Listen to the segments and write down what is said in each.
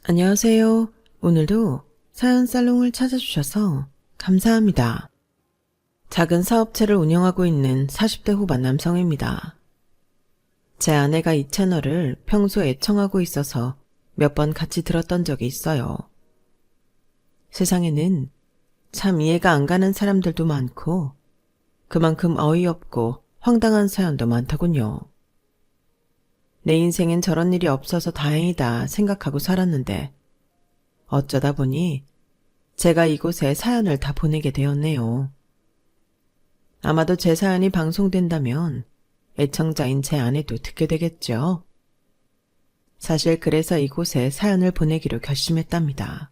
안녕하세요. 오늘도 사연 살롱을 찾아주셔서 감사합니다. 작은 사업체를 운영하고 있는 40대 후반 남성입니다. 제 아내가 이 채널을 평소에 애청하고 있어서 몇 번 같이 들었던 적이 있어요. 세상에는 참 이해가 안 가는 사람들도 많고 그만큼 어이없고 황당한 사연도 많더군요. 내 인생엔 저런 일이 없어서 다행이다 생각하고 살았는데 어쩌다 보니 제가 이곳에 사연을 다 보내게 되었네요. 아마도 제 사연이 방송된다면 애청자인 제 아내도 듣게 되겠죠. 사실 그래서 이곳에 사연을 보내기로 결심했답니다.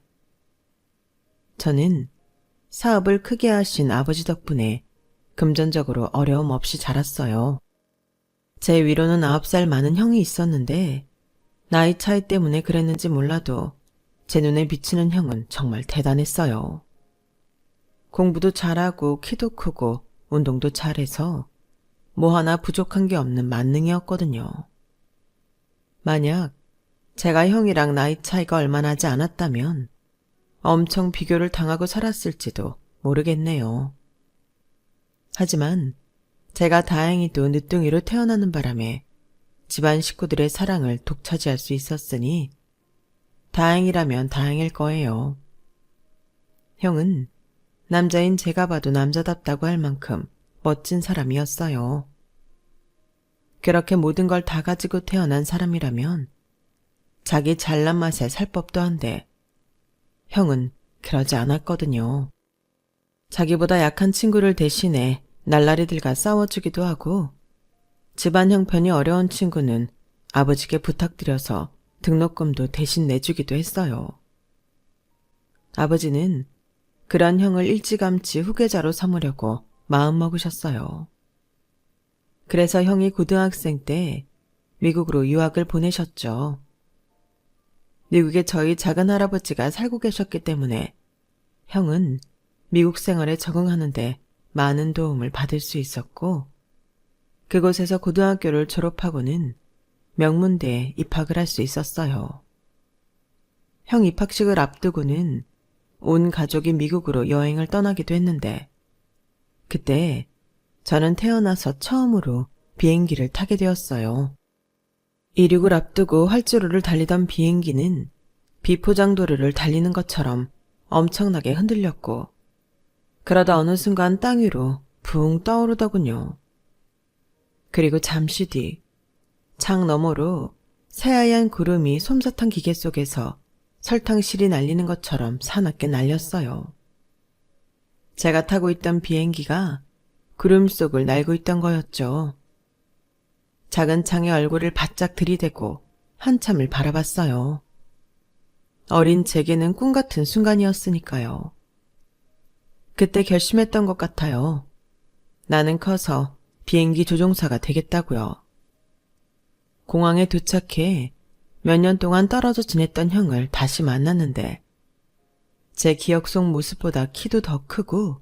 저는 사업을 크게 하신 아버지 덕분에 금전적으로 어려움 없이 자랐어요. 제 위로는 9살 많은 형이 있었는데 나이 차이 때문에 그랬는지 몰라도 제 눈에 비치는 형은 정말 대단했어요. 공부도 잘하고 키도 크고 운동도 잘해서 뭐 하나 부족한 게 없는 만능이었거든요. 만약 제가 형이랑 나이 차이가 얼마 나지 않았다면 엄청 비교를 당하고 살았을지도 모르겠네요. 하지만 제가 다행히도 늦둥이로 태어나는 바람에 집안 식구들의 사랑을 독차지할 수 있었으니 다행이라면 다행일 거예요. 형은 남자인 제가 봐도 남자답다고 할 만큼 멋진 사람이었어요. 그렇게 모든 걸 다 가지고 태어난 사람이라면 자기 잘난 맛에 살 법도 한데 형은 그러지 않았거든요. 자기보다 약한 친구를 대신해 날라리들과 싸워주기도 하고 집안 형편이 어려운 친구는 아버지께 부탁드려서 등록금도 대신 내주기도 했어요. 아버지는 그런 형을 일찌감치 후계자로 삼으려고 마음먹으셨어요. 그래서 형이 고등학생 때 미국으로 유학을 보내셨죠. 미국에 저희 작은 할아버지가 살고 계셨기 때문에 형은 미국 생활에 적응하는데 많은 도움을 받을 수 있었고 그곳에서 고등학교를 졸업하고는 명문대에 입학을 할 수 있었어요. 형 입학식을 앞두고는 온 가족이 미국으로 여행을 떠나기도 했는데 그때 저는 태어나서 처음으로 비행기를 타게 되었어요. 이륙을 앞두고 활주로를 달리던 비행기는 비포장도로를 달리는 것처럼 엄청나게 흔들렸고 그러다 어느 순간 땅 위로 붕 떠오르더군요. 그리고 잠시 뒤 창 너머로 새하얀 구름이 솜사탕 기계 속에서 설탕실이 날리는 것처럼 사납게 날렸어요. 제가 타고 있던 비행기가 구름 속을 날고 있던 거였죠. 작은 창에 얼굴을 바짝 들이대고 한참을 바라봤어요. 어린 제게는 꿈 같은 순간이었으니까요. 그때 결심했던 것 같아요. 나는 커서 비행기 조종사가 되겠다고요. 공항에 도착해 몇 년 동안 떨어져 지냈던 형을 다시 만났는데 제 기억 속 모습보다 키도 더 크고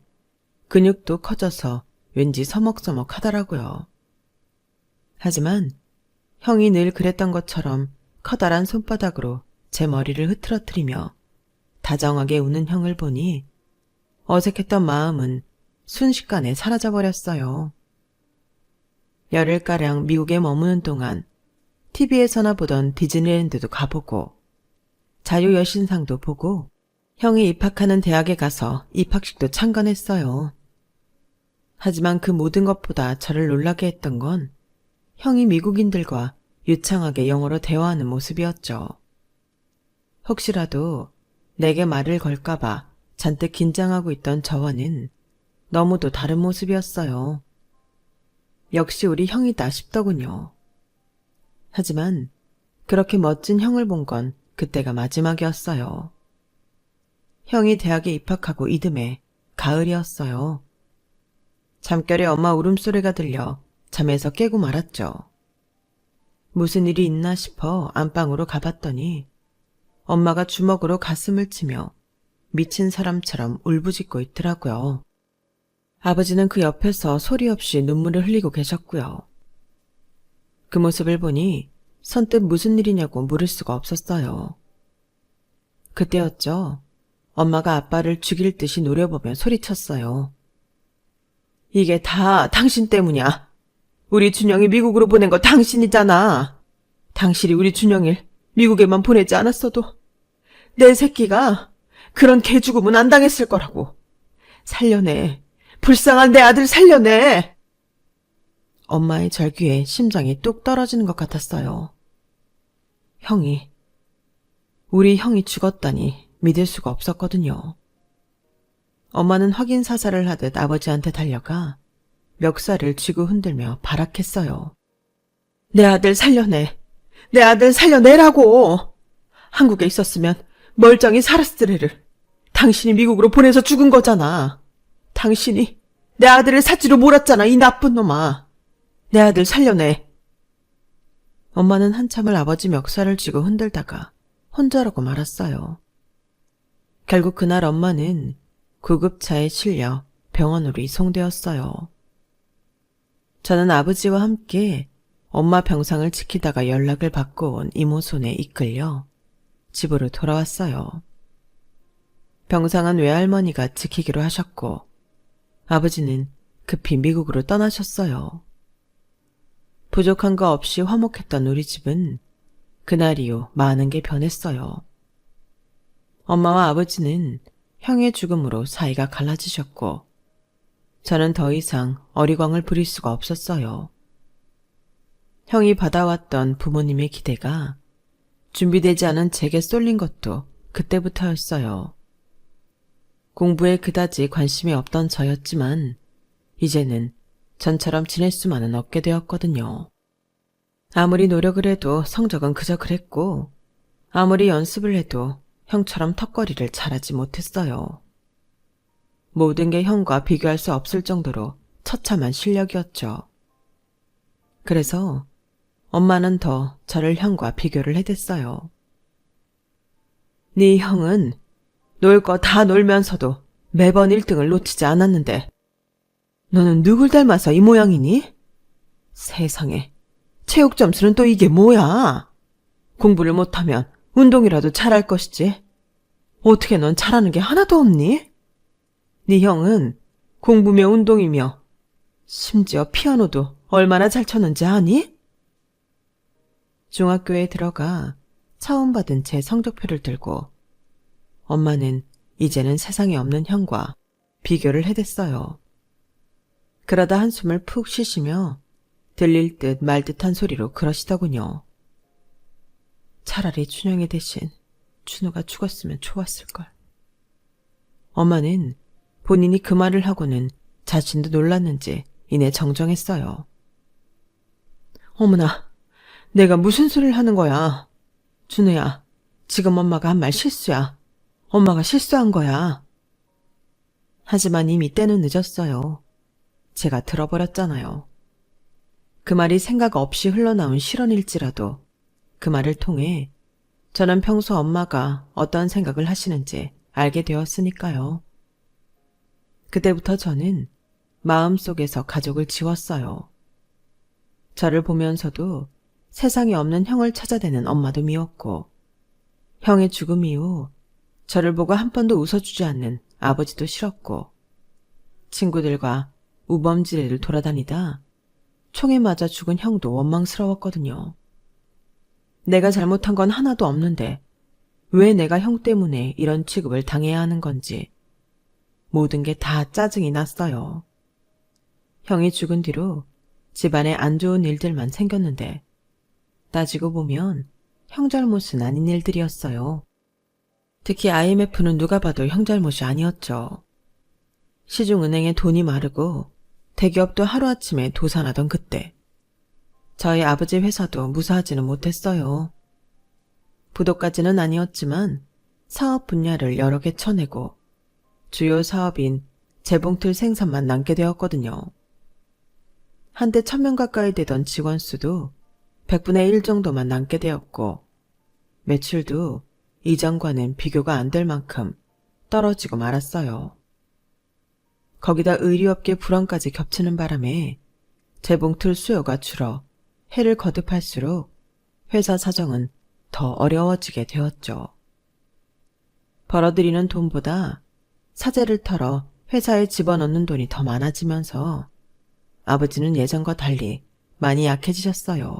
근육도 커져서 왠지 서먹서먹 하더라고요. 하지만 형이 늘 그랬던 것처럼 커다란 손바닥으로 제 머리를 흐트러뜨리며 다정하게 우는 형을 보니 어색했던 마음은 순식간에 사라져버렸어요. 열흘가량 미국에 머무는 동안 TV에서나 보던 디즈니랜드도 가보고 자유여신상도 보고 형이 입학하는 대학에 가서 입학식도 참관했어요. 하지만 그 모든 것보다 저를 놀라게 했던 건 형이 미국인들과 유창하게 영어로 대화하는 모습이었죠. 혹시라도 내게 말을 걸까봐 잔뜩 긴장하고 있던 저와는 너무도 다른 모습이었어요. 역시 우리 형이다 싶더군요. 하지만 그렇게 멋진 형을 본 건 그때가 마지막이었어요. 형이 대학에 입학하고 이듬해 가을이었어요. 잠결에 엄마 울음소리가 들려 잠에서 깨고 말았죠. 무슨 일이 있나 싶어 안방으로 가봤더니 엄마가 주먹으로 가슴을 치며 미친 사람처럼 울부짖고 있더라고요. 아버지는 그 옆에서 소리 없이 눈물을 흘리고 계셨고요. 그 모습을 보니 선뜻 무슨 일이냐고 물을 수가 없었어요. 그때였죠. 엄마가 아빠를 죽일 듯이 노려보며 소리쳤어요. 이게 다 당신 때문이야. 우리 준영이 미국으로 보낸 거 당신이잖아. 당신이 우리 준영이를 미국에만 보내지 않았어도 내 새끼가 그런 개죽음은 안 당했을 거라고. 살려내. 불쌍한 내 아들 살려내. 엄마의 절규에 심장이 뚝 떨어지는 것 같았어요. 우리 형이 죽었다니 믿을 수가 없었거든요. 엄마는 확인 사살을 하듯 아버지한테 달려가 멱살을 쥐고 흔들며 발악했어요. 내 아들 살려내. 내 아들 살려내라고. 한국에 있었으면 멀쩡히 살았을 애를 당신이 미국으로 보내서 죽은 거잖아. 당신이 내 아들을 사지로 몰았잖아, 이 나쁜 놈아. 내 아들 살려내. 엄마는 한참을 아버지 멱살을 쥐고 흔들다가 혼자라고 말았어요. 결국 그날 엄마는 구급차에 실려 병원으로 이송되었어요. 저는 아버지와 함께 엄마 병상을 지키다가 연락을 받고 온 이모 손에 이끌려 집으로 돌아왔어요. 병상은 외할머니가 지키기로 하셨고 아버지는 급히 미국으로 떠나셨어요. 부족한 거 없이 화목했던 우리 집은 그날 이후 많은 게 변했어요. 엄마와 아버지는 형의 죽음으로 사이가 갈라지셨고 저는 더 이상 어리광을 부릴 수가 없었어요. 형이 받아왔던 부모님의 기대가 준비되지 않은 제게 쏠린 것도 그때부터였어요. 공부에 그다지 관심이 없던 저였지만 이제는 전처럼 지낼 수만은 없게 되었거든요. 아무리 노력을 해도 성적은 그저 그랬고 아무리 연습을 해도 형처럼 턱걸이를 잘하지 못했어요. 모든 게 형과 비교할 수 없을 정도로 처참한 실력이었죠. 그래서 엄마는 더 저를 형과 비교를 해댔어요. 네 형은 놀 거 다 놀면서도 매번 1등을 놓치지 않았는데 너는 누굴 닮아서 이 모양이니? 세상에, 체육 점수는 또 이게 뭐야? 공부를 못하면 운동이라도 잘할 것이지. 어떻게 넌 잘하는 게 하나도 없니? 네 형은 공부며 운동이며 심지어 피아노도 얼마나 잘 쳤는지 아니? 중학교에 들어가 처음 받은 제 성적표를 들고 엄마는 이제는 세상에 없는 형과 비교를 해댔어요. 그러다 한숨을 푹 쉬시며 들릴 듯 말 듯한 소리로 그러시더군요. 차라리 준영이 대신 준우가 죽었으면 좋았을걸. 엄마는 본인이 그 말을 하고는 자신도 놀랐는지 이내 정정했어요. 어머나, 내가 무슨 소리를 하는 거야. 준우야, 지금 엄마가 한 말 실수야. 엄마가 실수한 거야. 하지만 이미 때는 늦었어요. 제가 들어버렸잖아요. 그 말이 생각 없이 흘러나온 실언일지라도 그 말을 통해 저는 평소 엄마가 어떤 생각을 하시는지 알게 되었으니까요. 그때부터 저는 마음속에서 가족을 지웠어요. 저를 보면서도 세상에 없는 형을 찾아대는 엄마도 미웠고 형의 죽음 이후 저를 보고 한 번도 웃어주지 않는 아버지도 싫었고 친구들과 우범지레를 돌아다니다 총에 맞아 죽은 형도 원망스러웠거든요. 내가 잘못한 건 하나도 없는데 왜 내가 형 때문에 이런 취급을 당해야 하는 건지 모든 게 다 짜증이 났어요. 형이 죽은 뒤로 집안에 안 좋은 일들만 생겼는데 따지고 보면 형 잘못은 아닌 일들이었어요. 특히 IMF는 누가 봐도 형 잘못이 아니었죠. 시중은행에 돈이 마르고 대기업도 하루아침에 도산하던 그때 저희 아버지 회사도 무사하지는 못했어요. 부도까지는 아니었지만 사업 분야를 여러 개 쳐내고 주요 사업인 재봉틀 생산만 남게 되었거든요. 한때 1000명 가까이 되던 직원 수도 100분의 1 정도만 남게 되었고 매출도 이전과는 비교가 안 될 만큼 떨어지고 말았어요. 거기다 의류업계 불황까지 겹치는 바람에 재봉틀 수요가 줄어 해를 거듭할수록 회사 사정은 더 어려워지게 되었죠. 벌어들이는 돈보다 사재를 털어 회사에 집어넣는 돈이 더 많아지면서 아버지는 예전과 달리 많이 약해지셨어요.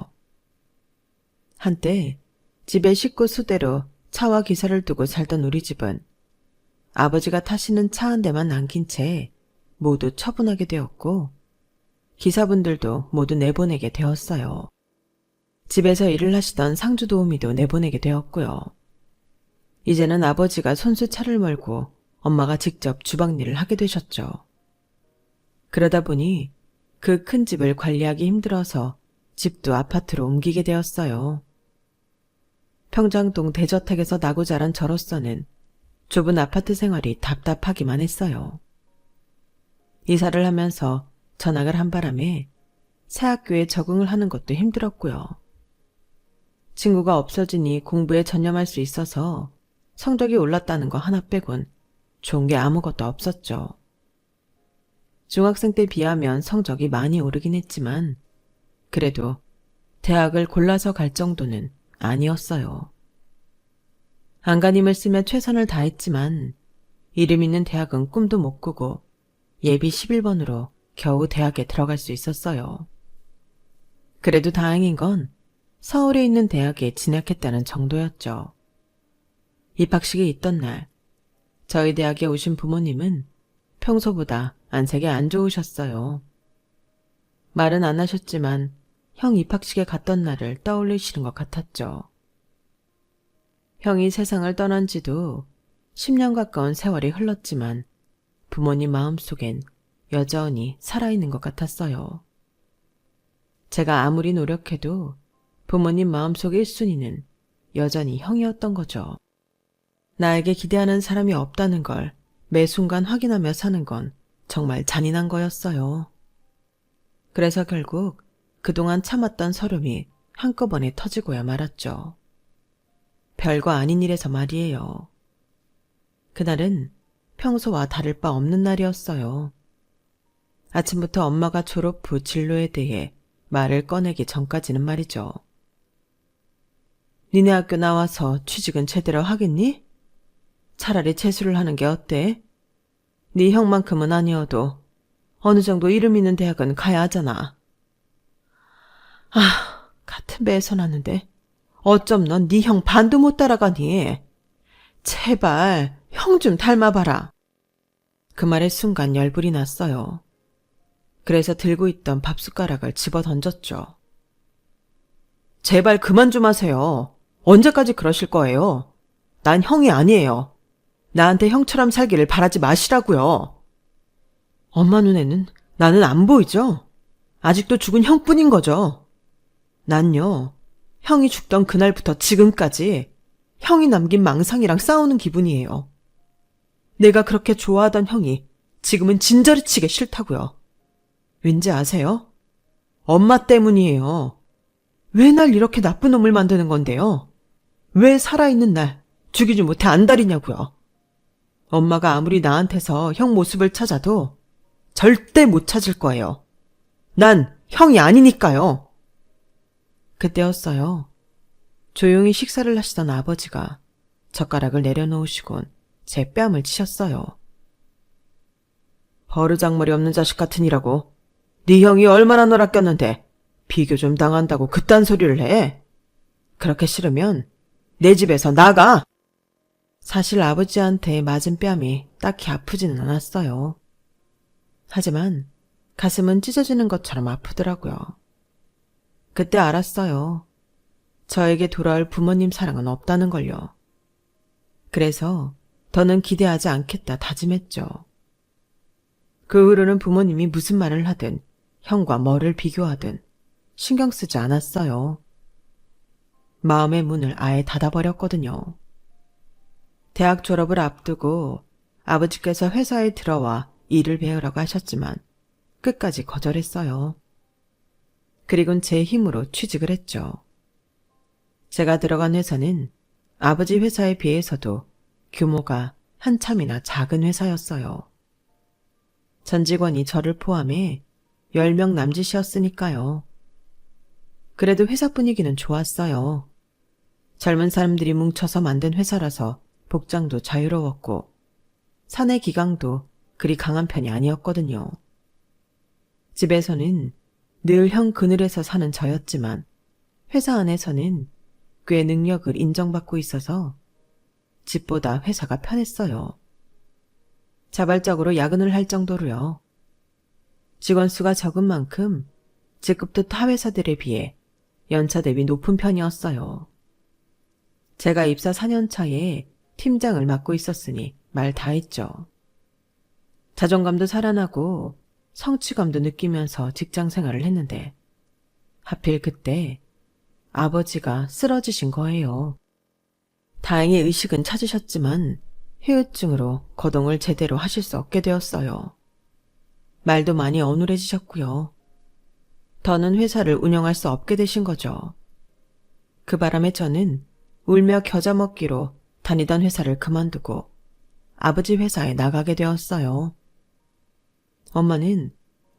한때 집에 식구 수대로 차와 기사를 두고 살던 우리 집은 아버지가 타시는 차 한 대만 남긴 채 모두 처분하게 되었고 기사분들도 모두 내보내게 되었어요. 집에서 일을 하시던 상주 도우미도 내보내게 되었고요. 이제는 아버지가 손수 차를 몰고 엄마가 직접 주방 일을 하게 되셨죠. 그러다 보니 그 큰 집을 관리하기 힘들어서 집도 아파트로 옮기게 되었어요. 평장동 대저택에서 나고 자란 저로서는 좁은 아파트 생활이 답답하기만 했어요. 이사를 하면서 전학을 한 바람에 새 학교에 적응을 하는 것도 힘들었고요. 친구가 없어지니 공부에 전념할 수 있어서 성적이 올랐다는 거 하나 빼곤 좋은 게 아무것도 없었죠. 중학생 때 비하면 성적이 많이 오르긴 했지만 그래도 대학을 골라서 갈 정도는 아니었어요. 안간힘을 쓰며 최선을 다했지만 이름 있는 대학은 꿈도 못 꾸고 예비 11번으로 겨우 대학에 들어갈 수 있었어요. 그래도 다행인 건 서울에 있는 대학에 진학했다는 정도였죠. 입학식이 있던 날 저희 대학에 오신 부모님은 평소보다 안색이 안 좋으셨어요. 말은 안 하셨지만 형 입학식에 갔던 날을 떠올리시는 것 같았죠. 형이 세상을 떠난 지도 10년 가까운 세월이 흘렀지만 부모님 마음속엔 여전히 살아있는 것 같았어요. 제가 아무리 노력해도 부모님 마음속 1순위는 여전히 형이었던 거죠. 나에게 기대하는 사람이 없다는 걸 매 순간 확인하며 사는 건 정말 잔인한 거였어요. 그래서 결국 그동안 참았던 서름이 한꺼번에 터지고야 말았죠. 별거 아닌 일에서 말이에요. 그날은 평소와 다를 바 없는 날이었어요. 아침부터 엄마가 졸업 후 진로에 대해 말을 꺼내기 전까지는 말이죠. 니네 학교 나와서 취직은 제대로 하겠니? 차라리 재수를 하는 게 어때? 네 형만큼은 아니어도 어느 정도 이름 있는 대학은 가야 하잖아. 같은 배에서 났는데 어쩜 넌 네 형 반도 못 따라가니? 제발 형 좀 닮아봐라. 그 말에 순간 열불이 났어요. 그래서 들고 있던 밥숟가락을 집어 던졌죠. 제발 그만 좀 하세요. 언제까지 그러실 거예요? 난 형이 아니에요. 나한테 형처럼 살기를 바라지 마시라고요. 엄마 눈에는 나는 안 보이죠? 아직도 죽은 형뿐인 거죠. 난요, 형이 죽던 그날부터 지금까지 형이 남긴 망상이랑 싸우는 기분이에요. 내가 그렇게 좋아하던 형이 지금은 진저리치게 싫다고요. 왠지 아세요? 엄마 때문이에요. 왜 날 이렇게 나쁜 놈을 만드는 건데요? 왜 살아있는 날 죽이지 못해 안달이냐고요. 엄마가 아무리 나한테서 형 모습을 찾아도 절대 못 찾을 거예요. 난 형이 아니니까요. 그때였어요. 조용히 식사를 하시던 아버지가 젓가락을 내려놓으시곤 제 뺨을 치셨어요. 버르장머리 없는 자식 같으니라고. 네 형이 얼마나 널 아꼈는데 비교 좀 당한다고 그딴 소리를 해. 그렇게 싫으면 내 집에서 나가. 사실 아버지한테 맞은 뺨이 딱히 아프지는 않았어요. 하지만 가슴은 찢어지는 것처럼 아프더라고요. 그때 알았어요. 저에게 돌아올 부모님 사랑은 없다는 걸요. 그래서 더는 기대하지 않겠다 다짐했죠. 그 후로는 부모님이 무슨 말을 하든 형과 뭐를 비교하든 신경 쓰지 않았어요. 마음의 문을 아예 닫아버렸거든요. 대학 졸업을 앞두고 아버지께서 회사에 들어와 일을 배우라고 하셨지만 끝까지 거절했어요. 그리곤 제 힘으로 취직을 했죠. 제가 들어간 회사는 아버지 회사에 비해서도 규모가 한참이나 작은 회사였어요. 전 직원이 저를 포함해 10명 남짓이었으니까요. 그래도 회사 분위기는 좋았어요. 젊은 사람들이 뭉쳐서 만든 회사라서 복장도 자유로웠고 사내 기강도 그리 강한 편이 아니었거든요. 집에서는 늘 형 그늘에서 사는 저였지만 회사 안에서는 꽤 능력을 인정받고 있어서 집보다 회사가 편했어요. 자발적으로 야근을 할 정도로요. 직원 수가 적은 만큼 직급도 타 회사들에 비해 연차 대비 높은 편이었어요. 제가 입사 4년 차에 팀장을 맡고 있었으니 말 다 했죠. 자존감도 살아나고 성취감도 느끼면서 직장 생활을 했는데 하필 그때 아버지가 쓰러지신 거예요. 다행히 의식은 찾으셨지만 후유증으로 거동을 제대로 하실 수 없게 되었어요. 말도 많이 어눌해지셨고요. 더는 회사를 운영할 수 없게 되신 거죠. 그 바람에 저는 울며 겨자 먹기로 다니던 회사를 그만두고 아버지 회사에 나가게 되었어요. 엄마는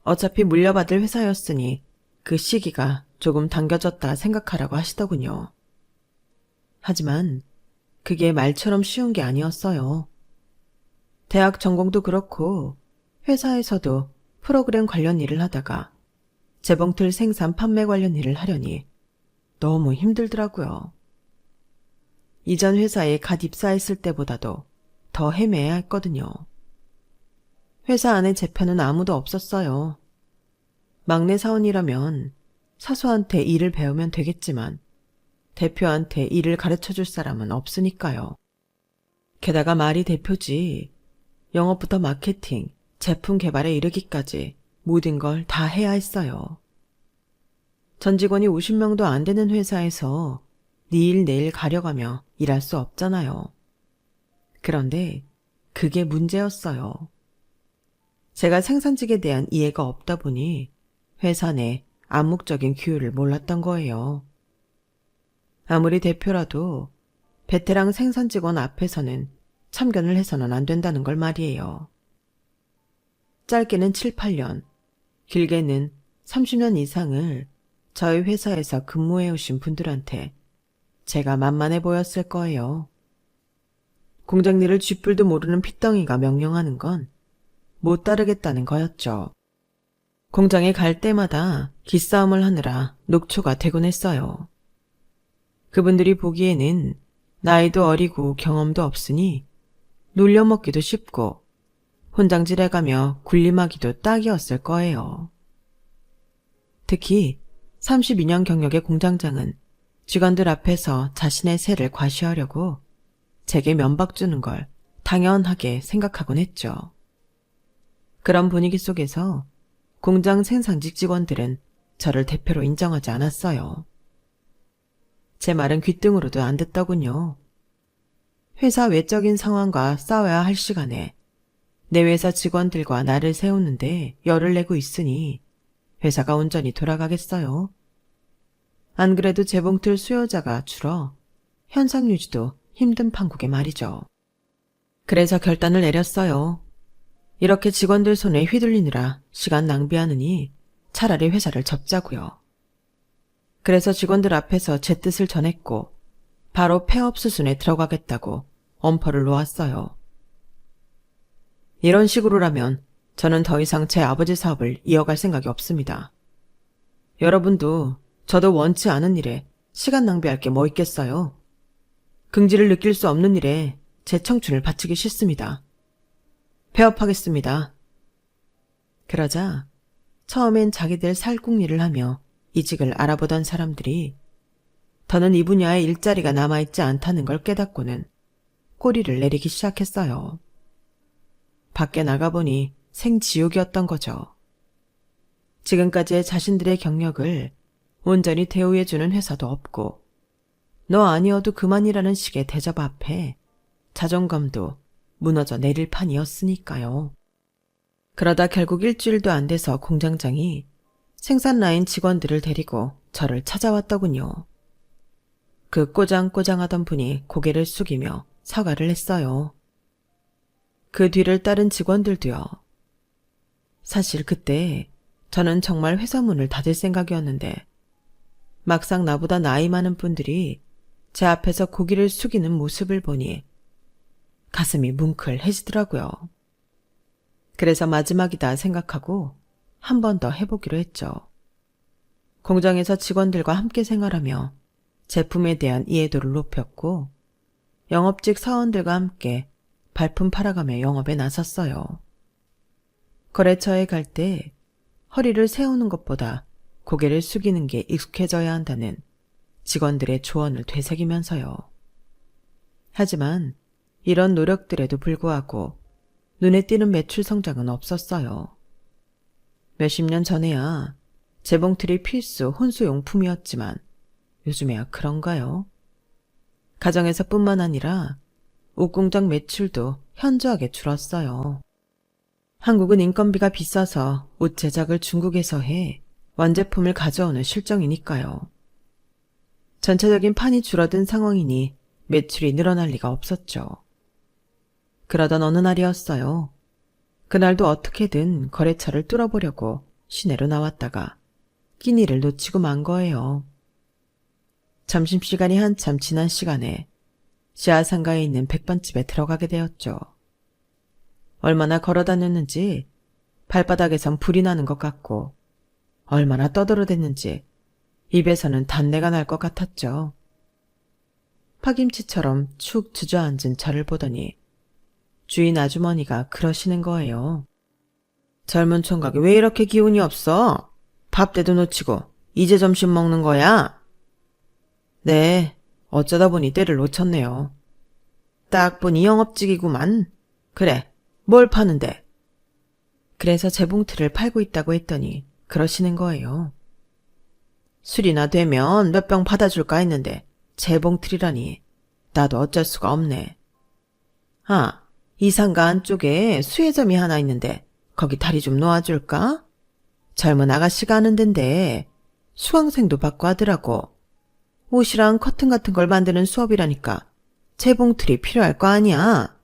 어차피 물려받을 회사였으니 그 시기가 조금 당겨졌다 생각하라고 하시더군요. 하지만 그게 말처럼 쉬운 게 아니었어요. 대학 전공도 그렇고 회사에서도 프로그램 관련 일을 하다가 재봉틀 생산 판매 관련 일을 하려니 너무 힘들더라고요. 이전 회사에 갓 입사했을 때보다도 더 헤매야 했거든요. 회사 안에 제 편은 아무도 없었어요. 막내 사원이라면 사수한테 일을 배우면 되겠지만 대표한테 일을 가르쳐줄 사람은 없으니까요. 게다가 말이 대표지 영업부터 마케팅, 제품 개발에 이르기까지 모든 걸 다 해야 했어요. 전 직원이 50명도 안 되는 회사에서 네 일 내일 가려가며 일할 수 없잖아요. 그런데 그게 문제였어요. 제가 생산직에 대한 이해가 없다 보니 회사 내 암묵적인 규율을 몰랐던 거예요. 아무리 대표라도 베테랑 생산 직원 앞에서는 참견을 해서는 안 된다는 걸 말이에요. 짧게는 7, 8년, 길게는 30년 이상을 저희 회사에서 근무해 오신 분들한테 제가 만만해 보였을 거예요. 공장 일을 쥐뿔도 모르는 핏덩이가 명령하는 건 못 따르겠다는 거였죠. 공장에 갈 때마다 기싸움을 하느라 녹초가 되곤 했어요. 그분들이 보기에는 나이도 어리고 경험도 없으니 놀려먹기도 쉽고 혼장질해가며 군림하기도 딱이었을 거예요. 특히 32년 경력의 공장장은 직원들 앞에서 자신의 세를 과시하려고 제게 면박 주는 걸 당연하게 생각하곤 했죠. 그런 분위기 속에서 공장 생산직 직원들은 저를 대표로 인정하지 않았어요. 제 말은 귓등으로도 안 듣더군요. 회사 외적인 상황과 싸워야 할 시간에 내 회사 직원들과 나를 세우는데 열을 내고 있으니 회사가 온전히 돌아가겠어요. 안 그래도 재봉틀 수요자가 줄어 현상 유지도 힘든 판국에 말이죠. 그래서 결단을 내렸어요. 이렇게 직원들 손에 휘둘리느라 시간 낭비하느니 차라리 회사를 접자고요. 그래서 직원들 앞에서 제 뜻을 전했고 바로 폐업 수순에 들어가겠다고 엄포를 놓았어요. 이런 식으로라면 저는 더 이상 제 아버지 사업을 이어갈 생각이 없습니다. 여러분도 저도 원치 않은 일에 시간 낭비할 게 뭐 있겠어요. 긍지를 느낄 수 없는 일에 제 청춘을 바치기 싫습니다. 폐업하겠습니다. 그러자 처음엔 자기들 살궁리를 하며 이직을 알아보던 사람들이 더는 이 분야에 일자리가 남아있지 않다는 걸 깨닫고는 꼬리를 내리기 시작했어요. 밖에 나가보니 생지옥이었던 거죠. 지금까지의 자신들의 경력을 온전히 대우해주는 회사도 없고 너 아니어도 그만이라는 식의 대접 앞에 자존감도 무너져 내릴 판이었으니까요. 그러다 결국 일주일도 안 돼서 공장장이 생산 라인 직원들을 데리고 저를 찾아왔더군요. 그 꼬장꼬장하던 분이 고개를 숙이며 사과를 했어요. 그 뒤를 따른 직원들도요. 사실 그때 저는 정말 회사 문을 닫을 생각이었는데 막상 나보다 나이 많은 분들이 제 앞에서 고개를 숙이는 모습을 보니 가슴이 뭉클해지더라고요. 그래서 마지막이다 생각하고 한 번 더 해보기로 했죠. 공장에서 직원들과 함께 생활하며 제품에 대한 이해도를 높였고 영업직 사원들과 함께 발품 팔아가며 영업에 나섰어요. 거래처에 갈 때 허리를 세우는 것보다 고개를 숙이는 게 익숙해져야 한다는 직원들의 조언을 되새기면서요. 하지만 이런 노력들에도 불구하고 눈에 띄는 매출 성장은 없었어요. 몇십 년 전에야 재봉틀이 필수 혼수용품이었지만 요즘에야 그런가요? 가정에서 뿐만 아니라 옷공장 매출도 현저하게 줄었어요. 한국은 인건비가 비싸서 옷 제작을 중국에서 해 완제품을 가져오는 실정이니까요. 전체적인 판이 줄어든 상황이니 매출이 늘어날 리가 없었죠. 그러던 어느 날이었어요. 그날도 어떻게든 거래처를 뚫어보려고 시내로 나왔다가 끼니를 놓치고 만 거예요. 점심시간이 한참 지난 시간에 지하상가에 있는 백반집에 들어가게 되었죠. 얼마나 걸어 다녔는지 발바닥에선 불이 나는 것 같고 얼마나 떠들어댔는지 입에서는 단내가 날 것 같았죠. 파김치처럼 축 주저앉은 저를 보더니 주인 아주머니가 그러시는 거예요. 젊은 총각이 왜 이렇게 기운이 없어? 밥때도 놓치고 이제 점심 먹는 거야? 네, 어쩌다 보니 때를 놓쳤네요. 딱 보니 영업직이구만. 그래, 뭘 파는데? 그래서 재봉틀을 팔고 있다고 했더니 그러시는 거예요. 술이나 되면 몇 병 받아줄까 했는데 재봉틀이라니 나도 어쩔 수가 없네. 아, 이 상가 안쪽에 수혜점이 하나 있는데 거기 다리 좀 놓아줄까? 젊은 아가씨가 하는 데인데 수강생도 받고 하더라고. 옷이랑 커튼 같은 걸 만드는 수업이라니까 재봉틀이 필요할 거 아니야.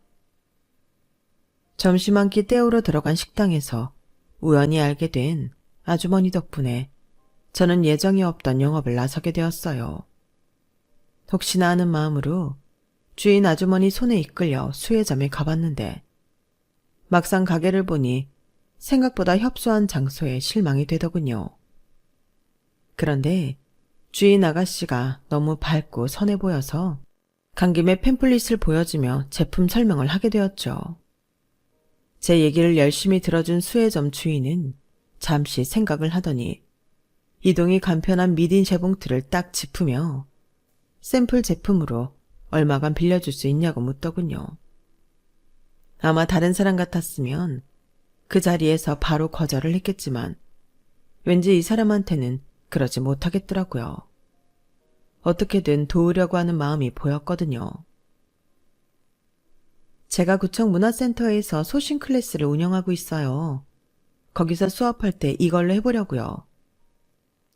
점심 한 끼 때우러 들어간 식당에서 우연히 알게 된 아주머니 덕분에 저는 예정이 없던 영업을 나서게 되었어요. 혹시나 하는 마음으로 주인 아주머니 손에 이끌려 수혜점에 가봤는데 막상 가게를 보니 생각보다 협소한 장소에 실망이 되더군요. 그런데 주인 아가씨가 너무 밝고 선해 보여서 간 김에 팸플릿을 보여주며 제품 설명을 하게 되었죠. 제 얘기를 열심히 들어준 수혜점 주인은 잠시 생각을 하더니 이동이 간편한 미딘 재봉틀을 딱 짚으며 샘플 제품으로 얼마간 빌려줄 수 있냐고 묻더군요. 아마 다른 사람 같았으면 그 자리에서 바로 거절을 했겠지만 왠지 이 사람한테는 그러지 못하겠더라고요. 어떻게든 도우려고 하는 마음이 보였거든요. 제가 구청 문화센터에서 소싱 클래스를 운영하고 있어요. 거기서 수업할 때 이걸로 해보려고요.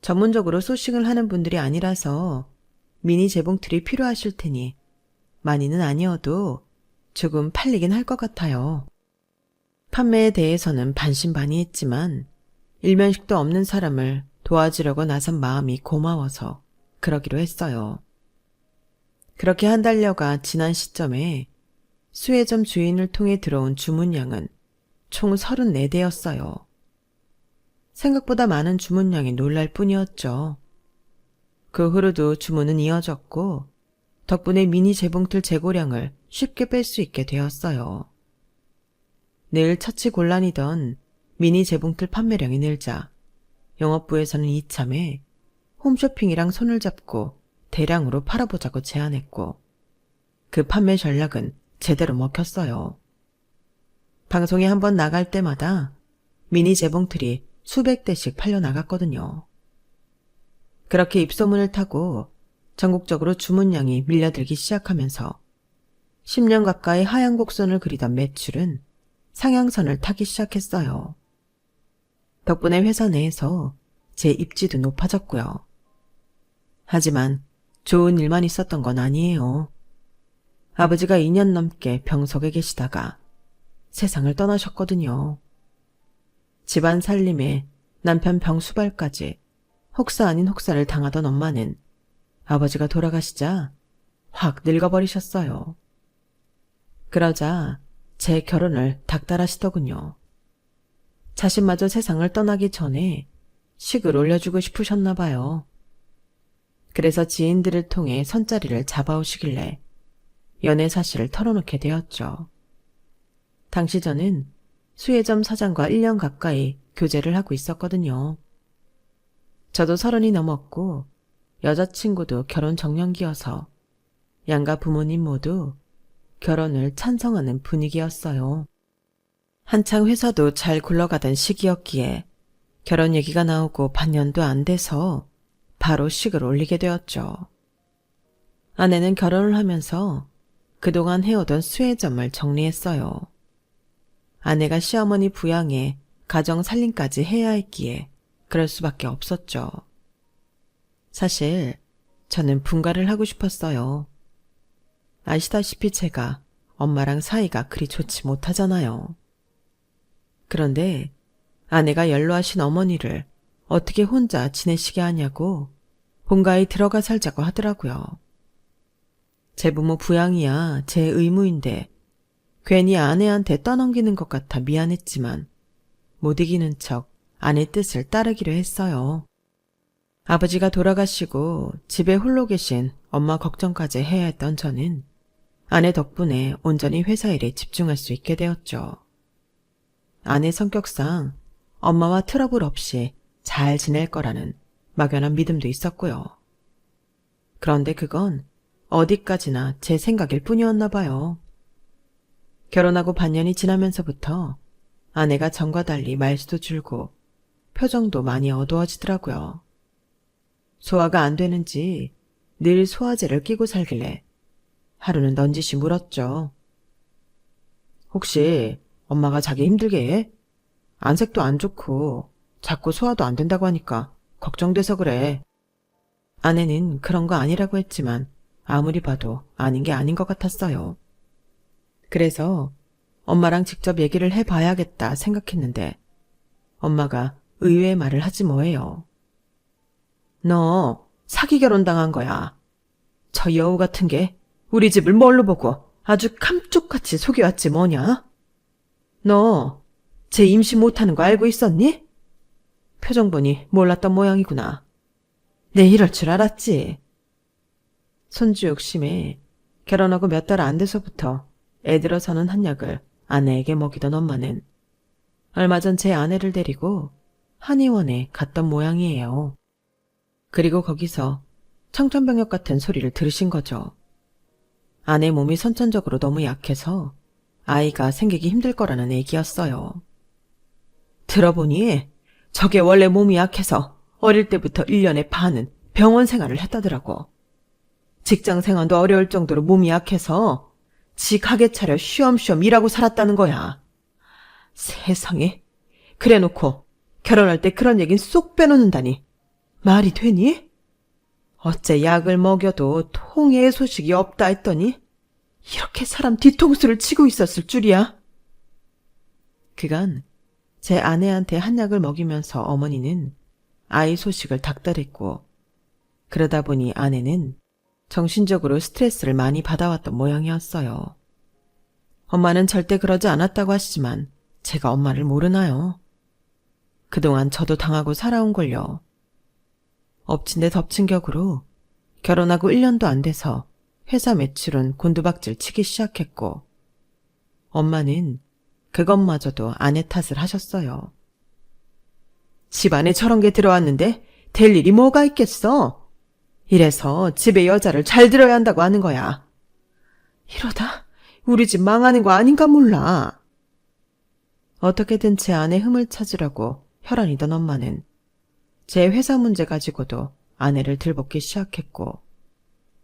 전문적으로 소싱을 하는 분들이 아니라서 미니 재봉틀이 필요하실 테니 많이는 아니어도 조금 팔리긴 할 것 같아요. 판매에 대해서는 반신반의했지만 일면식도 없는 사람을 도와주려고 나선 마음이 고마워서 그러기로 했어요. 그렇게 한 달여가 지난 시점에 수혜점 주인을 통해 들어온 주문량은 총 34대였어요. 생각보다 많은 주문량이 놀랄 뿐이었죠. 그 후로도 주문은 이어졌고 덕분에 미니 재봉틀 재고량을 쉽게 뺄 수 있게 되었어요. 늘 처치곤란이던 미니 재봉틀 판매량이 늘자 영업부에서는 이참에 홈쇼핑이랑 손을 잡고 대량으로 팔아보자고 제안했고 그 판매 전략은 제대로 먹혔어요. 방송에 한번 나갈 때마다 미니 재봉틀이 수백 대씩 팔려나갔거든요. 그렇게 입소문을 타고 전국적으로 주문량이 밀려들기 시작하면서 10년 가까이 하향 곡선을 그리던 매출은 상향선을 타기 시작했어요. 덕분에 회사 내에서 제 입지도 높아졌고요. 하지만 좋은 일만 있었던 건 아니에요. 아버지가 2년 넘게 병석에 계시다가 세상을 떠나셨거든요. 집안 살림에 남편 병수발까지 혹사 아닌 혹사를 당하던 엄마는 아버지가 돌아가시자 확 늙어버리셨어요. 그러자 제 결혼을 닥달하시더군요. 자신마저 세상을 떠나기 전에 식을 올려주고 싶으셨나 봐요. 그래서 지인들을 통해 선자리를 잡아오시길래 연애 사실을 털어놓게 되었죠. 당시 저는 수혜점 사장과 1년 가까이 교제를 하고 있었거든요. 저도 30이 넘었고 여자친구도 결혼 정년기여서 양가 부모님 모두 결혼을 찬성하는 분위기였어요. 한창 회사도 잘 굴러가던 시기였기에 결혼 얘기가 나오고 반년도 안 돼서 바로 식을 올리게 되었죠. 아내는 결혼을 하면서 그동안 해오던 수혜점을 정리했어요. 아내가 시어머니 부양에 가정 살림까지 해야 했기에 그럴 수밖에 없었죠. 사실 저는 분가를 하고 싶었어요. 아시다시피 제가 엄마랑 사이가 그리 좋지 못하잖아요. 그런데 아내가 연로하신 어머니를 어떻게 혼자 지내시게 하냐고 본가에 들어가 살자고 하더라고요. 제 부모 부양이야 제 의무인데 괜히 아내한테 떠넘기는 것 같아 미안했지만 못 이기는 척 아내 뜻을 따르기로 했어요. 아버지가 돌아가시고 집에 홀로 계신 엄마 걱정까지 해야 했던 저는 아내 덕분에 온전히 회사 일에 집중할 수 있게 되었죠. 아내 성격상 엄마와 트러블 없이 잘 지낼 거라는 막연한 믿음도 있었고요. 그런데 그건 어디까지나 제 생각일 뿐이었나 봐요. 결혼하고 반년이 지나면서부터 아내가 전과 달리 말수도 줄고 표정도 많이 어두워지더라고요. 소화가 안 되는지 늘 소화제를 끼고 살길래 하루는 넌지시 물었죠. 혹시 엄마가 자기 힘들게 해? 안색도 안 좋고 자꾸 소화도 안 된다고 하니까 걱정돼서 그래. 아내는 그런 거 아니라고 했지만 아무리 봐도 아닌 게 아닌 것 같았어요. 그래서 엄마랑 직접 얘기를 해봐야겠다 생각했는데 엄마가 의외의 말을 하지 뭐예요. 너 사기 결혼 당한 거야. 저 여우 같은 게 우리 집을 뭘로 보고 아주 감쪽같이 속여왔지 뭐냐? 너 제 임신 못하는 거 알고 있었니? 표정 보니 몰랐던 모양이구나. 내 이럴 줄 알았지. 손주 욕심에 결혼하고 몇 달 안 돼서부터 애들어서는 한약을 아내에게 먹이던 엄마는 얼마 전 제 아내를 데리고 한의원에 갔던 모양이에요. 그리고 거기서 청천벽력 같은 소리를 들으신 거죠. 아내 몸이 선천적으로 너무 약해서 아이가 생기기 힘들 거라는 얘기였어요. 들어보니 저게 원래 몸이 약해서 어릴 때부터 1년에 반은 병원 생활을 했다더라고. 직장 생활도 어려울 정도로 몸이 약해서 지 가게 차려 쉬엄쉬엄 일하고 살았다는 거야. 세상에. 그래놓고 결혼할 때 그런 얘긴 쏙 빼놓는다니. 말이 되니? 어째 약을 먹여도 통해의 소식이 없다 했더니 이렇게 사람 뒤통수를 치고 있었을 줄이야. 그간 제 아내한테 한약을 먹이면서 어머니는 아이 소식을 닥달했고 그러다 보니 아내는 정신적으로 스트레스를 많이 받아왔던 모양이었어요. 엄마는 절대 그러지 않았다고 하시지만 제가 엄마를 모르나요? 그동안 저도 당하고 살아온걸요. 엎친 데 덮친 격으로 결혼하고 1년도 안 돼서 회사 매출은 곤두박질 치기 시작했고 엄마는 그것마저도 아내 탓을 하셨어요. 집안에 저런 게 들어왔는데 될 일이 뭐가 있겠어? 이래서 집에 여자를 잘 들어야 한다고 하는 거야. 이러다 우리 집 망하는 거 아닌가 몰라. 어떻게든 제 아내 흠을 찾으려고 혈안이던 엄마는 제 회사 문제 가지고도 아내를 들볶기 시작했고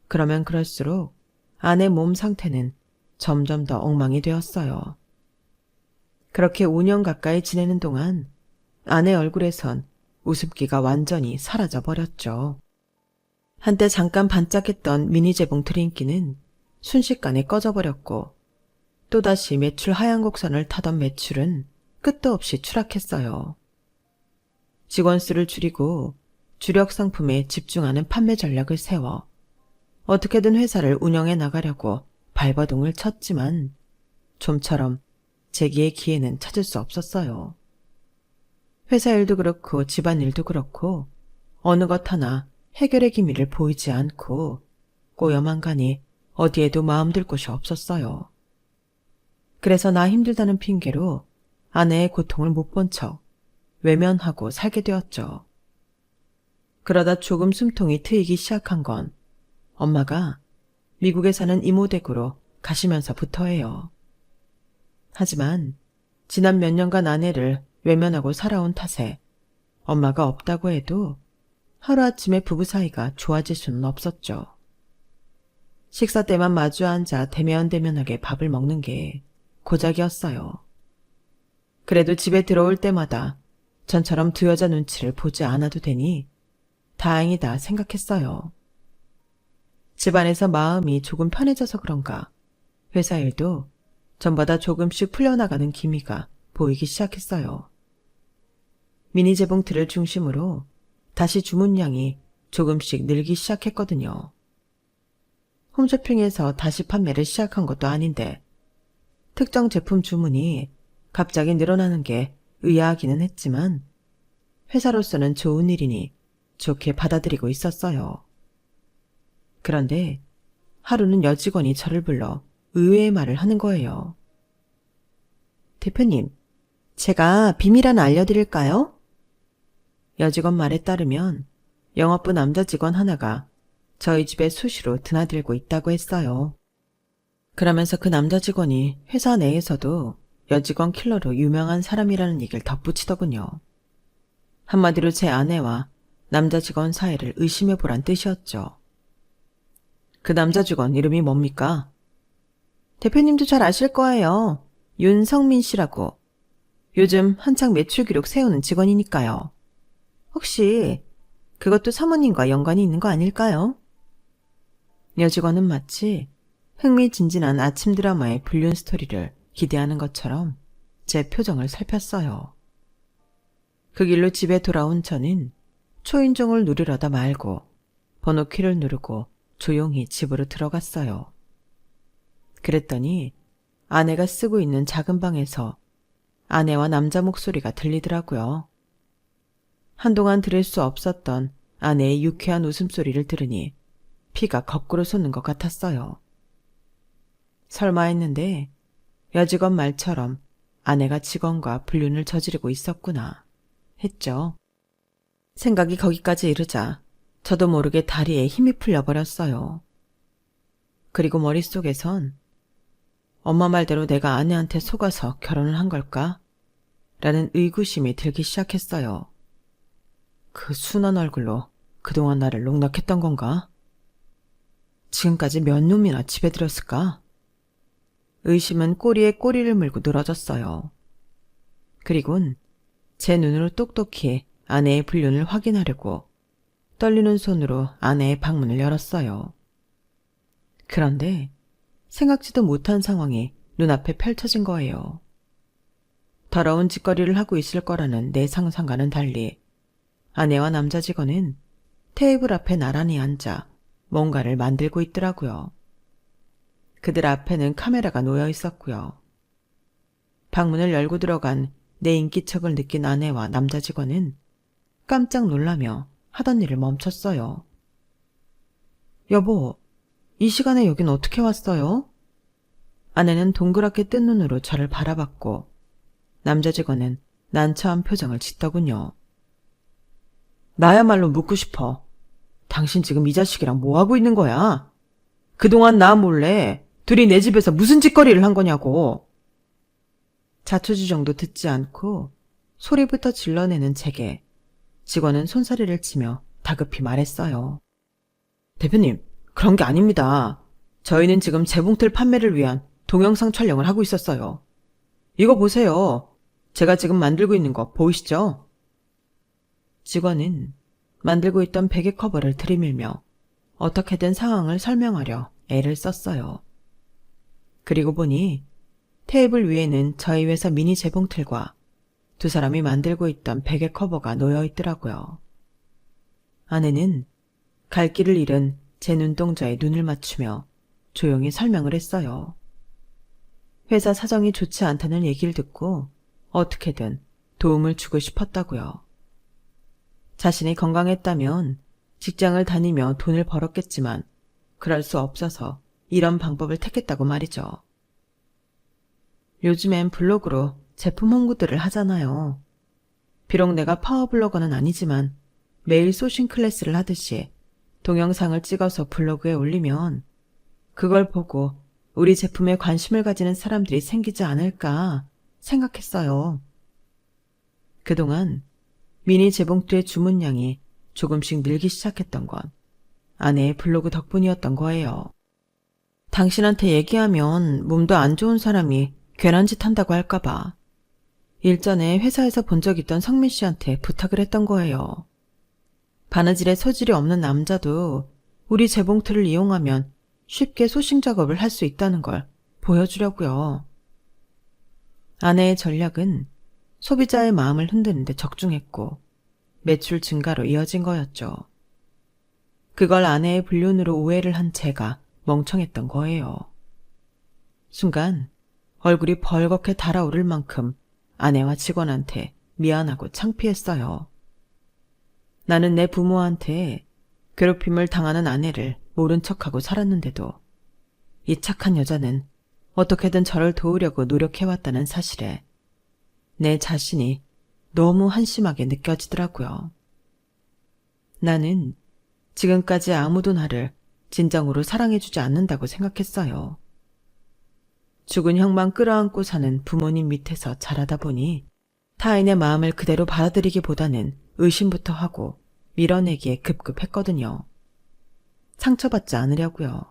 그러면 그럴수록 아내 몸 상태는 점점 더 엉망이 되었어요. 그렇게 5년 가까이 지내는 동안 아내 얼굴에선 웃음기가 완전히 사라져버렸죠. 한때 잠깐 반짝했던 미니 재봉 드림기는 순식간에 꺼져버렸고 또다시 매출 하향 곡선을 타던 매출은 끝도 없이 추락했어요. 직원 수를 줄이고 주력 상품에 집중하는 판매 전략을 세워 어떻게든 회사를 운영해 나가려고 발버둥을 쳤지만 좀처럼 제기의 기회는 찾을 수 없었어요. 회사 일도 그렇고 집안 일도 그렇고 어느 것 하나 해결의 기미를 보이지 않고 꼬여만 가니 어디에도 마음 들 곳이 없었어요. 그래서 나 힘들다는 핑계로 아내의 고통을 못 본 척 외면하고 살게 되었죠. 그러다 조금 숨통이 트이기 시작한 건 엄마가 미국에 사는 이모 댁으로 가시면서부터예요. 하지만 지난 몇 년간 아내를 외면하고 살아온 탓에 엄마가 없다고 해도 하루아침에 부부 사이가 좋아질 수는 없었죠. 식사 때만 마주 앉아 대면대면하게 밥을 먹는 게 고작이었어요. 그래도 집에 들어올 때마다 전처럼 두 여자 눈치를 보지 않아도 되니 다행이다 생각했어요. 집안에서 마음이 조금 편해져서 그런가 회사 일도 전보다 조금씩 풀려나가는 기미가 보이기 시작했어요. 미니 재봉틀을 중심으로 다시 주문량이 조금씩 늘기 시작했거든요. 홈쇼핑에서 다시 판매를 시작한 것도 아닌데 특정 제품 주문이 갑자기 늘어나는 게 의아하기는 했지만 회사로서는 좋은 일이니 좋게 받아들이고 있었어요. 그런데 하루는 여직원이 저를 불러 의외의 말을 하는 거예요. 대표님, 제가 비밀 하나 알려드릴까요? 여직원 말에 따르면 영업부 남자 직원 하나가 저희 집에 수시로 드나들고 있다고 했어요. 그러면서 그 남자 직원이 회사 내에서도 여직원 킬러로 유명한 사람이라는 얘기를 덧붙이더군요. 한마디로 제 아내와 남자 직원 사이를 의심해보란 뜻이었죠. 그 남자 직원 이름이 뭡니까? 대표님도 잘 아실 거예요. 윤성민 씨라고. 요즘 한창 매출 기록 세우는 직원이니까요. 혹시 그것도 사모님과 연관이 있는 거 아닐까요? 여직원은 마치 흥미진진한 아침 드라마의 불륜 스토리를 기대하는 것처럼 제 표정을 살폈어요. 그 길로 집에 돌아온 저는 초인종을 누르려다 말고 번호키를 누르고 조용히 집으로 들어갔어요. 그랬더니 아내가 쓰고 있는 작은 방에서 아내와 남자 목소리가 들리더라고요. 한동안 들을 수 없었던 아내의 유쾌한 웃음소리를 들으니 피가 거꾸로 솟는 것 같았어요. 설마 했는데 여직원 말처럼 아내가 직원과 불륜을 저지르고 있었구나 했죠. 생각이 거기까지 이르자 저도 모르게 다리에 힘이 풀려버렸어요. 그리고 머릿속에선 엄마 말대로 내가 아내한테 속아서 결혼을 한 걸까? 라는 의구심이 들기 시작했어요. 그 순한 얼굴로 그동안 나를 농락했던 건가? 지금까지 몇 놈이나 집에 들였을까? 의심은 꼬리에 꼬리를 물고 늘어졌어요. 그리곤 제 눈으로 똑똑히 아내의 불륜을 확인하려고 떨리는 손으로 아내의 방문을 열었어요. 그런데 생각지도 못한 상황이 눈앞에 펼쳐진 거예요. 더러운 짓거리를 하고 있을 거라는 내 상상과는 달리 아내와 남자 직원은 테이블 앞에 나란히 앉아 뭔가를 만들고 있더라고요. 그들 앞에는 카메라가 놓여 있었고요. 방문을 열고 들어간 내 인기척을 느낀 아내와 남자 직원은 깜짝 놀라며 하던 일을 멈췄어요. 여보, 이 시간에 여긴 어떻게 왔어요? 아내는 동그랗게 뜬 눈으로 저를 바라봤고 남자 직원은 난처한 표정을 짓더군요. 나야말로 묻고 싶어. 당신 지금 이 자식이랑 뭐하고 있는 거야? 그동안 나 몰래 둘이 내 집에서 무슨 짓거리를 한 거냐고. 자초지종도 듣지 않고 소리부터 질러내는 제게 직원은 손사래를 치며 다급히 말했어요. 대표님, 그런 게 아닙니다. 저희는 지금 재봉틀 판매를 위한 동영상 촬영을 하고 있었어요. 이거 보세요. 제가 지금 만들고 있는 거 보이시죠? 직원은 만들고 있던 베개 커버를 들이밀며 어떻게든 상황을 설명하려 애를 썼어요. 그리고 보니 테이블 위에는 저희 회사 미니 재봉틀과 두 사람이 만들고 있던 베개 커버가 놓여 있더라고요. 아내는 갈 길을 잃은 제 눈동자에 눈을 맞추며 조용히 설명을 했어요. 회사 사정이 좋지 않다는 얘기를 듣고 어떻게든 도움을 주고 싶었다고요. 자신이 건강했다면 직장을 다니며 돈을 벌었겠지만 그럴 수 없어서 이런 방법을 택했다고 말이죠. 요즘엔 블로그로 제품 홍보들을 하잖아요. 비록 내가 파워블로거는 아니지만 매일 소싱 클래스를 하듯이 동영상을 찍어서 블로그에 올리면 그걸 보고 우리 제품에 관심을 가지는 사람들이 생기지 않을까 생각했어요. 그동안 미니 재봉틀의 주문량이 조금씩 늘기 시작했던 건 아내의 블로그 덕분이었던 거예요. 당신한테 얘기하면 몸도 안 좋은 사람이 괜한 짓 한다고 할까봐 일전에 회사에서 본 적 있던 성민 씨한테 부탁을 했던 거예요. 바느질에 소질이 없는 남자도 우리 재봉틀을 이용하면 쉽게 소싱 작업을 할 수 있다는 걸 보여주려고요. 아내의 전략은 소비자의 마음을 흔드는 데 적중했고 매출 증가로 이어진 거였죠. 그걸 아내의 불륜으로 오해를 한 제가 멍청했던 거예요. 순간 얼굴이 벌겋게 달아오를 만큼 아내와 직원한테 미안하고 창피했어요. 나는 내 부모한테 괴롭힘을 당하는 아내를 모른 척하고 살았는데도 이 착한 여자는 어떻게든 저를 도우려고 노력해왔다는 사실에 내 자신이 너무 한심하게 느껴지더라고요. 나는 지금까지 아무도 나를 진정으로 사랑해주지 않는다고 생각했어요. 죽은 형만 끌어안고 사는 부모님 밑에서 자라다 보니 타인의 마음을 그대로 받아들이기보다는 의심부터 하고 밀어내기에 급급했거든요. 상처받지 않으려고요.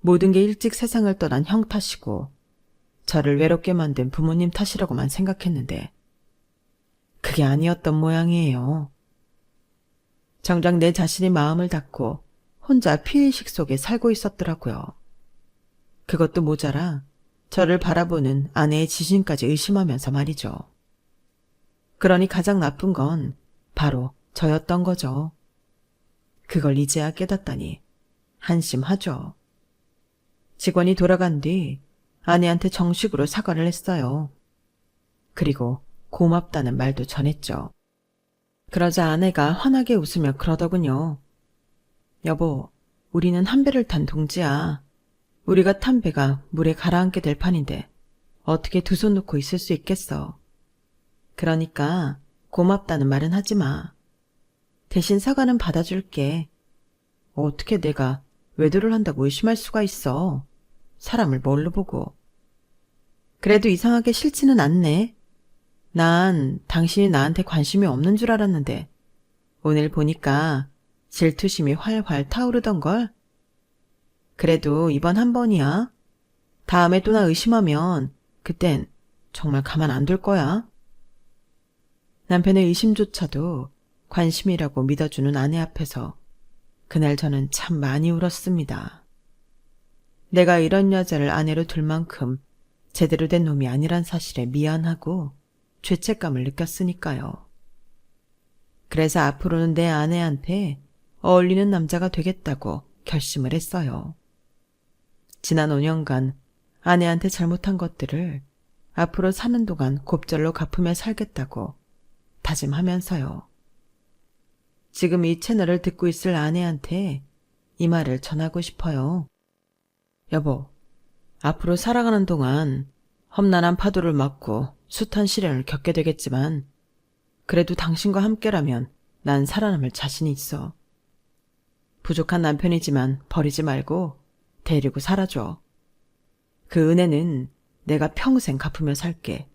모든 게 일찍 세상을 떠난 형 탓이고 저를 외롭게 만든 부모님 탓이라고만 생각했는데 그게 아니었던 모양이에요. 정작 내 자신이 마음을 닫고 혼자 피의식 속에 살고 있었더라고요. 그것도 모자라 저를 바라보는 아내의 지신까지 의심하면서 말이죠. 그러니 가장 나쁜 건 바로 저였던 거죠. 그걸 이제야 깨닫다니 한심하죠. 직원이 돌아간 뒤 아내한테 정식으로 사과를 했어요. 그리고 고맙다는 말도 전했죠. 그러자 아내가 환하게 웃으며 그러더군요. 여보, 우리는 한 배를 탄 동지야. 우리가 탄 배가 물에 가라앉게 될 판인데 어떻게 두 손 놓고 있을 수 있겠어. 그러니까 고맙다는 말은 하지 마. 대신 사과는 받아줄게. 어떻게 내가 외도를 한다고 의심할 수가 있어. 사람을 뭘로 보고. 그래도 이상하게 싫지는 않네. 난 당신이 나한테 관심이 없는 줄 알았는데 오늘 보니까 질투심이 활활 타오르던걸. 그래도 이번 한 번이야. 다음에 또 나 의심하면 그땐 정말 가만 안 둘 거야. 남편의 의심조차도 관심이라고 믿어주는 아내 앞에서 그날 저는 참 많이 울었습니다. 내가 이런 여자를 아내로 둘 만큼 제대로 된 놈이 아니란 사실에 미안하고 죄책감을 느꼈으니까요. 그래서 앞으로는 내 아내한테 어울리는 남자가 되겠다고 결심을 했어요. 지난 5년간 아내한테 잘못한 것들을 앞으로 사는 동안 곱절로 갚으며 살겠다고 다짐하면서요. 지금 이 채널을 듣고 있을 아내한테 이 말을 전하고 싶어요. 여보, 앞으로 살아가는 동안 험난한 파도를 맞고 숱한 시련을 겪게 되겠지만 그래도 당신과 함께라면 난 살아남을 자신이 있어. 부족한 남편이지만 버리지 말고 데리고 살아줘. 그 은혜는 내가 평생 갚으며 살게.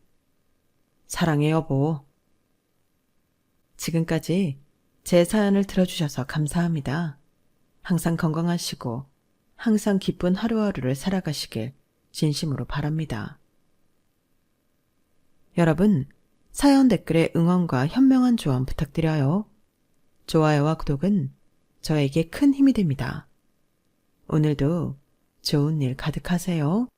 사랑해 여보. 지금까지 제 사연을 들어주셔서 감사합니다. 항상 건강하시고 항상 기쁜 하루하루를 살아가시길 진심으로 바랍니다. 여러분, 사연 댓글에 응원과 현명한 조언 부탁드려요. 좋아요와 구독은 저에게 큰 힘이 됩니다. 오늘도 좋은 일 가득하세요.